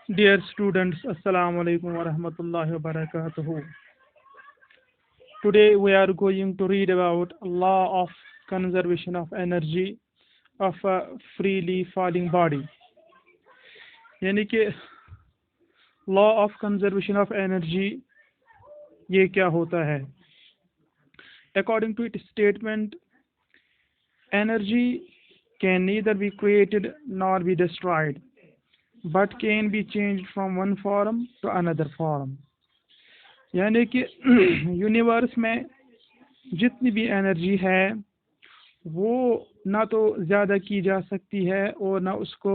Dear students, Assalamu alaikum wa rahmatullahi wa barakatuhu. Today we are going to read about law of conservation of energy of a freely falling body. यानी कि law of conservation of energy ये क्या होता है? According to its statement, energy can neither be created nor be destroyed, but can be changed from one form to another form. यानी कि universe में जितनी भी एनर्जी है वो ना तो ज़्यादा की जा सकती है और ना उसको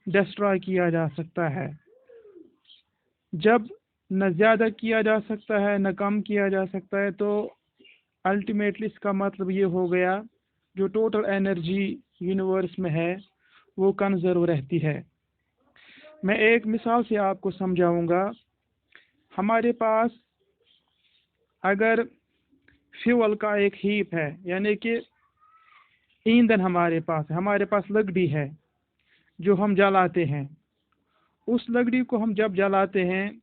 डिस्ट्रॉय किया जा सकता है। जब न ज़्यादा किया जा सकता है न कम किया जा सकता है तो अल्टीमेटली इसका मतलब ये हो गया जो टोटल एनर्जी यूनिवर्स में है वो कंजर्व रहती है। मैं एक मिसाल से आपको समझाऊंगा। हमारे पास अगर फ्यूल का एक हीप है यानी कि ईंधन हमारे पास है, हमारे पास लकड़ी है जो हम जलाते हैं। उस लकड़ी को हम जब जलाते हैं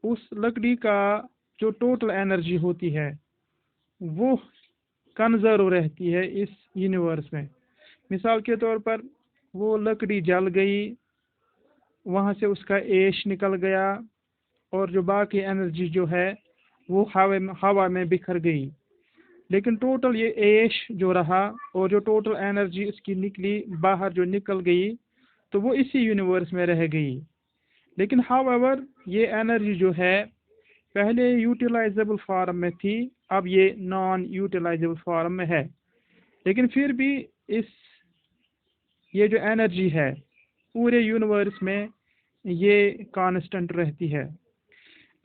उस लकड़ी का जो टोटल एनर्जी होती है वो कंजर्व रहती है इस यूनिवर्स में। मिसाल के तौर पर वो लकड़ी जल गई, वहाँ से उसका ऐश निकल गया और जो बाकी एनर्जी जो है वो हवा में बिखर गई, लेकिन टोटल ये ऐश जो रहा और जो टोटल एनर्जी इसकी निकली बाहर जो निकल गई तो वो इसी यूनिवर्स में रह गई। लेकिन हाउएवर ये एनर्जी जो है पहले यूटिलाइजेबल फॉर्म में थी, अब ये नॉन यूटिलाइजेबल फॉर्म में है, लेकिन फिर भी इस ये जो एनर्जी है पूरे यूनिवर्स में ये कांस्टेंट रहती है।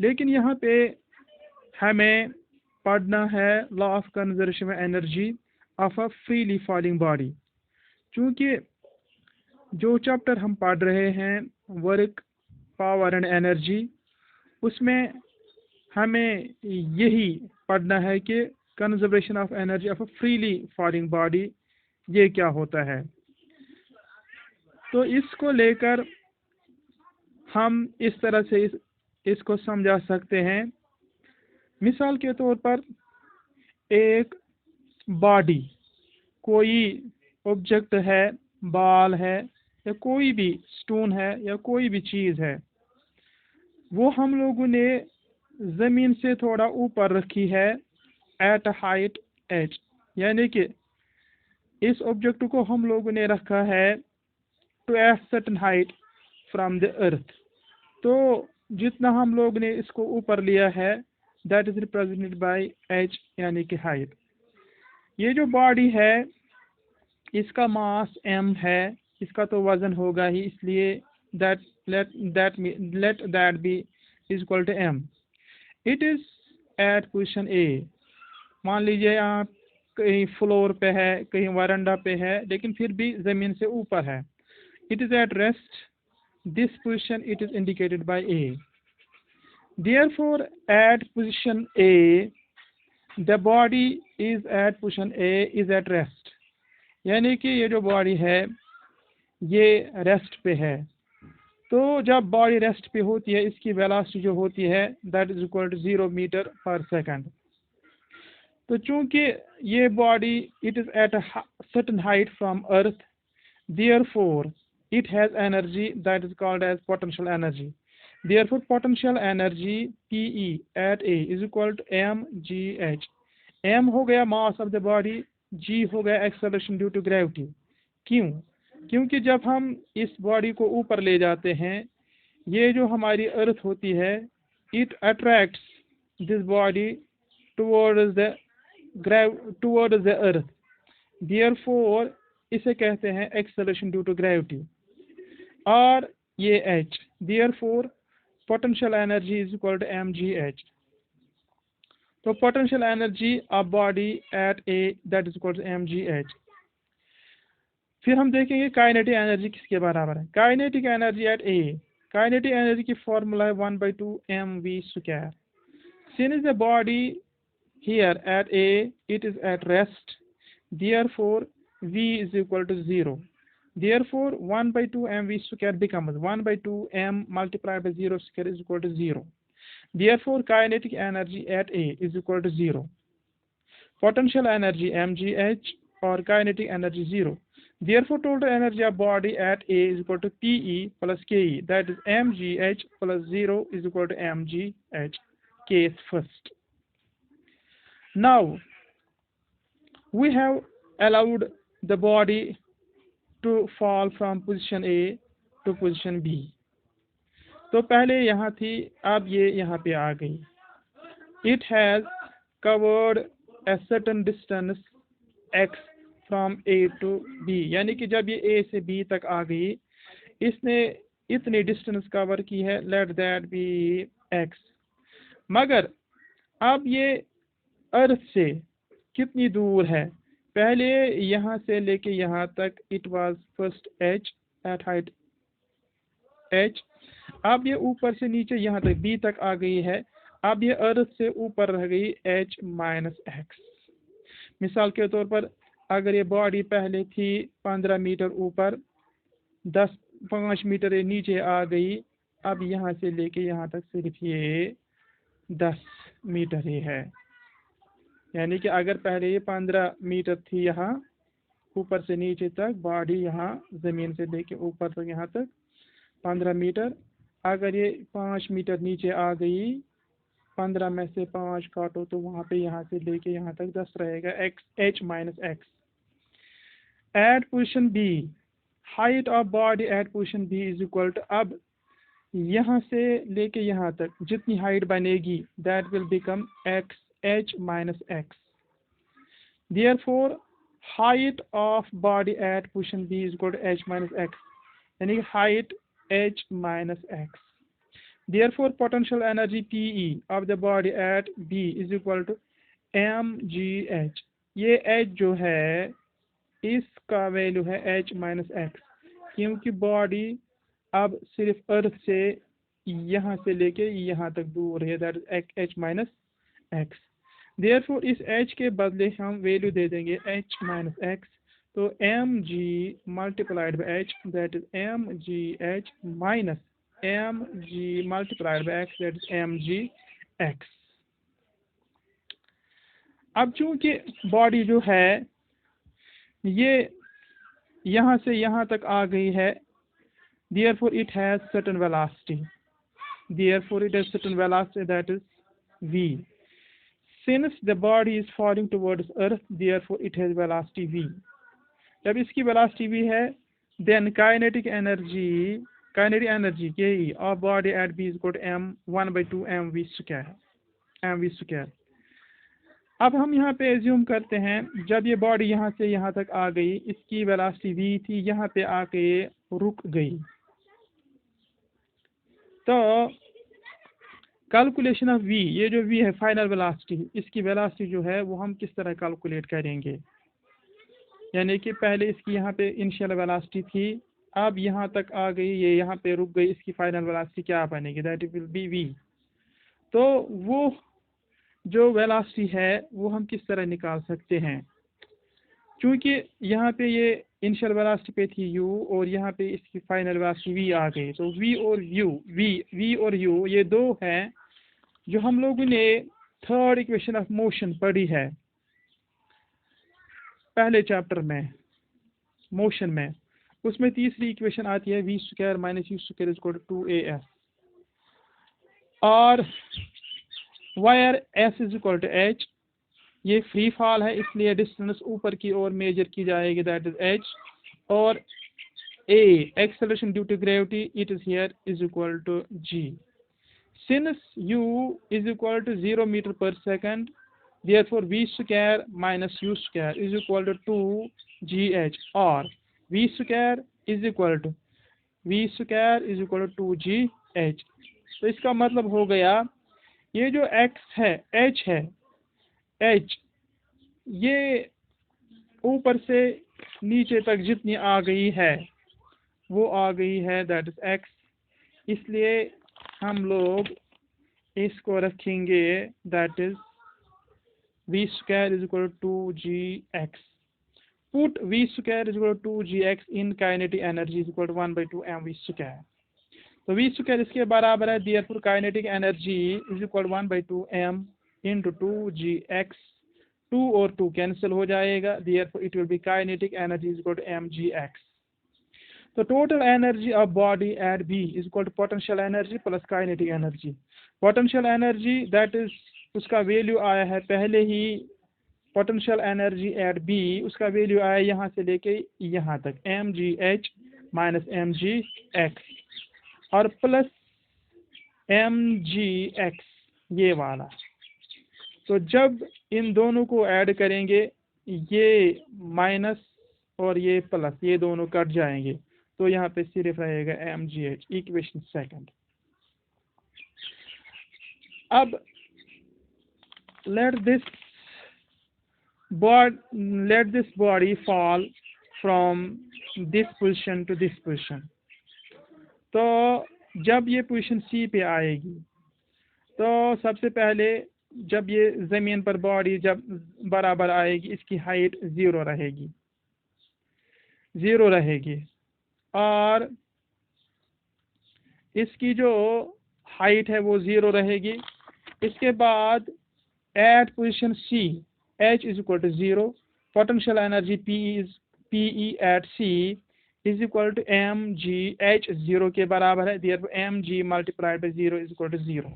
लेकिन यहाँ पे हमें पढ़ना है law of conservation energy of a freely falling body. चूँकि जो चैप्टर हम पढ़ रहे हैं वर्क पावर एंड एनर्जी, उसमें हमें यही पढ़ना है कि conservation of energy of a freely falling body ये क्या होता है। तो इसको लेकर हम इस तरह से इसको समझा सकते हैं। मिसाल के तौर पर एक बॉडी, कोई ऑब्जेक्ट है, बॉल है या कोई भी स्टोन है या कोई भी चीज़ है, वो हम लोगों ने ज़मीन से थोड़ा ऊपर रखी है एट हाइट एच, यानी कि इस ऑब्जेक्ट को हम लोगों ने रखा है to a certain height from the earth. तो जितना हम लोग ने इसको ऊपर लिया है that is represented by H यानी कि हाइट। ये जो बॉडी है इसका मास m है, इसका तो वजन होगा ही, इसलिए that let that B is equal to m। It is at position A. मान लीजिए आप कहीं फ्लोर पे है, कहीं वरांडा पे है, लेकिन फिर भी ज़मीन से ऊपर है। It is at rest, this position it is indicated by A. Therefore, at position A, the body is at position A is at rest। यानी कि ये जो बॉडी है ये रेस्ट पे है। तो जब बॉडी रेस्ट पे होती है इसकी वेलोसिटी जो होती है that is equal to 0 metre पर सेकंड। तो चूंकि ये body it is at a certain height from earth, therefore it has energy that is called as potential energy। Therefore potential energy PE at A is equal to mgh। m हो गया mass of the body, g हो गया acceleration due to gravity। क्यों? क्योंकि जब हम इस body को ऊपर ले जाते हैं, ये जो हमारी अर्थ होती है it attracts this body towards the earth। therefore इसे कहते हैं acceleration due to gravity। और ये h, therefore potential energy is equal to mgh। तो potential energy of body at A that is equal to mgh। फिर हम देखेंगे kinetic energy किसके बराबर है। Kinetic energy at A, kinetic energy की फॉर्मूला है 1/2 mv²। Since the body here eight A it is at rest, therefore v is equal to 0। Therefore, 1 by 2 mv square becomes 1 by 2 m multiplied by 0 square is equal to 0. Therefore, kinetic energy at A is equal to 0. Potential energy mgh or kinetic energy 0. Therefore, total energy of body at A is equal to Pe plus Ke. That is mgh plus 0 is equal to mgh. Case first. Now, we have allowed the body to fall from position A to position B. तो पहले यहाँ थी, अब ये यहाँ पे आ गई. It has covered a certain distance x from A to B. यानी कि जब ये A से B तक आ गई, इसने इतनी डिस्टेंस कवर की है, let that be x. मगर अब ये अर्थ से कितनी दूर है? पहले यहाँ से लेके यहाँ तक it was first h at height h. अब ये ऊपर से नीचे यहाँ तक b तक आ गई है. अब ये अर्थ से ऊपर रह गई h माइनस x. मिसाल के तौर पर अगर ये बॉडी पहले थी 15 मीटर ऊपर, 5 मीटर ये नीचे आ गई. अब यहाँ से लेके यहाँ तक सिर्फ ये 10 मीटर ही है. यानी कि अगर पहले ये 15 मीटर थी यहाँ ऊपर से नीचे तक, बॉडी यहाँ ज़मीन से लेके ऊपर तक यहाँ तक 15 मीटर. अगर ये 5 मीटर नीचे आ गई, 15 में से 5 काटो तो वहाँ पे यहाँ से लेके यहाँ तक 10 रहेगा. h minus x. At position B, height of body at position B is equal to, अब यहाँ से लेके यहाँ तक जितनी हाइट बनेगी that will become x h minus x. Therefore, height of body at position B is equal to h minus x. यानी कि height h minus x. Therefore, potential energy Pe of the body at B is equal to mgh. ये h जो है इसका value है h minus x, क्योंकि body अब सिर्फ अर्थ से यहाँ से लेके यहाँ तक दूर है, that is h minus x. Therefore, इस h के बदले हम वैल्यू दे देंगे h माइनस x. तो mg multiplied by h, that is mgh minus mg multiplied by x, that is mgx. अब चूंकि बॉडी जो है ये यहाँ से यहाँ तक आ गई है, therefore it has certain velocity. Therefore it has certain velocity, that is v. Since the body is falling towards earth, therefore it has velocity v. जब इसकी velocity v है, then kinetic energy Ke of body at B is equal to m 1 by 2 mv square. अब हम यहाँ पे assume करते हैं जब ये बॉडी यहाँ से यहाँ तक आ गई, इसकी वेलोसिटी v थी, यहाँ पे आके रुक गई. तो कैलकुलेशन ऑफ v, ये जो v है फाइनल वेलोसिटी, इसकी वेलोसिटी जो है वो हम किस तरह कैलकुलेट करेंगे? यानी कि पहले इसकी यहाँ पे इनिशियल वेलोसिटी थी, अब यहाँ तक आ गई, ये यहाँ पे रुक गई, इसकी फाइनल वेलोसिटी क्या बनेगी? That will be v. तो वो जो वेलोसिटी है वो हम किस तरह निकाल सकते हैं? क्योंकि यहाँ पे ये इनिशियल वेलोसिटी पे थी u और यहाँ पे इसकी फाइनल वेलोसिटी v आ गई, तो v और u ये दो हैं जो हम लोगों ने थर्ड इक्वेशन ऑफ मोशन पढ़ी है पहले चैप्टर में, मोशन में. उसमें तीसरी इक्वेशन आती है v square minus u square is equal to 2as. और where s is equal to h, ये फ्री फॉल है इसलिए डिस्टेंस ऊपर की ओर मेजर की जाएगी, दैट इज h. और a acceleration due to gravity, it is here is equal to g. Since u is equal to 0 metre पर second, therefore v square minus u square is equal to 2gh, और v square is equal to 2gh. तो इसका मतलब हो गया ये जो x है, h ये ऊपर से नीचे तक जितनी आ गई है वो आ गई है, दैट इज x. इसलिए हम लोग इसको रखेंगे, that is v square is equal to 2gx. Put v square is equal to 2gx in kinetic energy is equal to 1/2 mv square. तो v स्क्वायर इसके बराबर है, therefore kinetic energy is equal 1/2 m into 2gx. 2 और 2 cancel हो जाएगा, therefore it will be kinetic energy is equal to mgx. तो total energy of body at B is equal to potential energy plus kinetic energy. Potential energy that is उसका value आया है पहले ही, potential energy at B उसका value आया यहाँ से लेके यहाँ तक mgh माइनस mgx और प्लस mgx ये वाला. तो जब इन दोनों को ऐड करेंगे, ये माइनस और ये प्लस, ये दोनों कट जाएंगे, तो यहाँ पे सिर्फ रहेगा mgh. Equation second. अब let this body fall from this position to this position. तो जब ये पोजीशन सी पे आएगी, तो सबसे पहले जब ये ज़मीन पर बॉडी जब बराबर आएगी, इसकी हाइट ज़ीरो रहेगी और इसकी जो हाइट है वो ज़ीरो रहेगी. इसके बाद at position C h is equal to 0, potential energy Pe at C is equal to mgh 0 के बराबर है, therefore mg multiplied by 0 is equal to 0.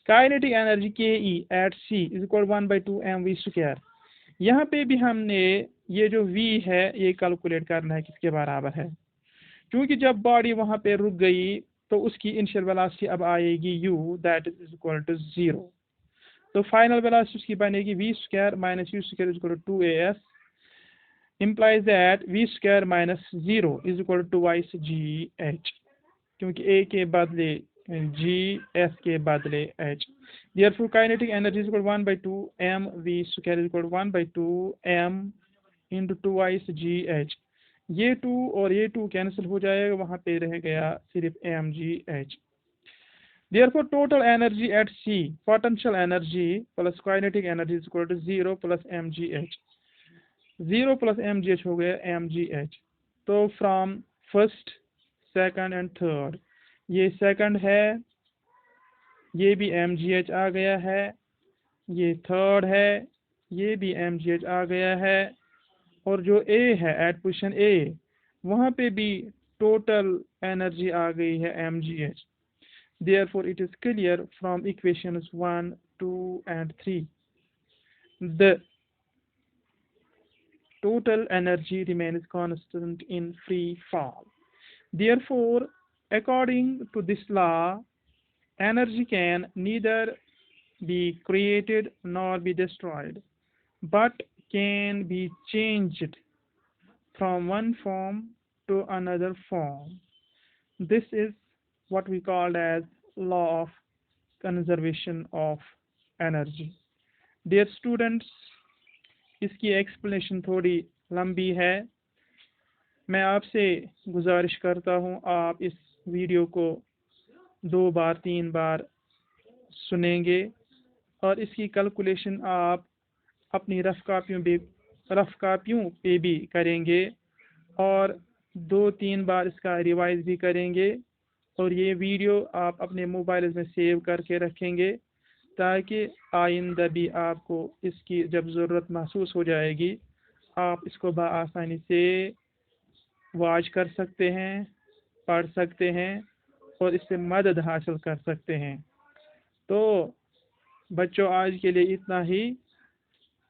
Kinetic energy Ke at C is equal 1/2 mv square. यहाँ पे भी हमने ये जो v है ये कैलकुलेट करना है किसके बराबर है, क्योंकि जब बॉडी वहाँ पे रुक गई तो उसकी इनिशियल वेलोसिटी अब आएगी u that is equal to 0. तो फाइनल वेलोसिटी उसकी बनेगी v square minus u square is equal to 2as implies that v square minus 0 is equal to twice gh, क्योंकि a के बदले g, s के बदले h. Therefore kinetic energy is equal to 1/2 m v square is equal to 1/2 m into twice gh. ये 2 और ये 2 cancel हो जाएगा, वहाँ पे रह गया सिर्फ mgh. Therefore total energy at C, potential energy plus kinetic energy is equal to 0 plus mgh. 0 plus mgh हो गया mgh. तो from first, second and third, ये second है, ये भी mgh आ गया है, ये third है, ये भी mgh आ गया है, और जो A है एट पोजीशन A वहाँ पे भी टोटल एनर्जी आ गई है mgh. Therefore it is clear from equations 1, 2 and 3 the total energy remains constant in free fall. Therefore according to this law, energy can neither be created nor be destroyed, but can be changed from one form to another form. This is what we called as law of conservation of energy. Dear students, इसकी explanation थोड़ी लंबी है. मैं आपसे गुजारिश करता हूँ आप इस वीडियो को 2 बार 3 बार सुनेंगे और इसकी कैलकुलेशन आप अपनी रफ कापियों पे भी करेंगे और 2-3 बार इसका रिवाइज भी करेंगे, और ये वीडियो आप अपने मोबाइल में सेव करके रखेंगे ताकि आइंदा भी आपको इसकी जब ज़रूरत महसूस हो जाएगी आप इसको बआसानी से वॉच कर सकते हैं, पढ़ सकते हैं और इससे मदद हासिल कर सकते हैं. तो बच्चों आज के लिए इतना ही.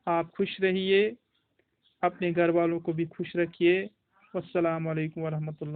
आप खुश रहिए, अपने घर वालों को भी खुश रखिए. वस्सलामु अलैकुम वरहमतुल्लाह.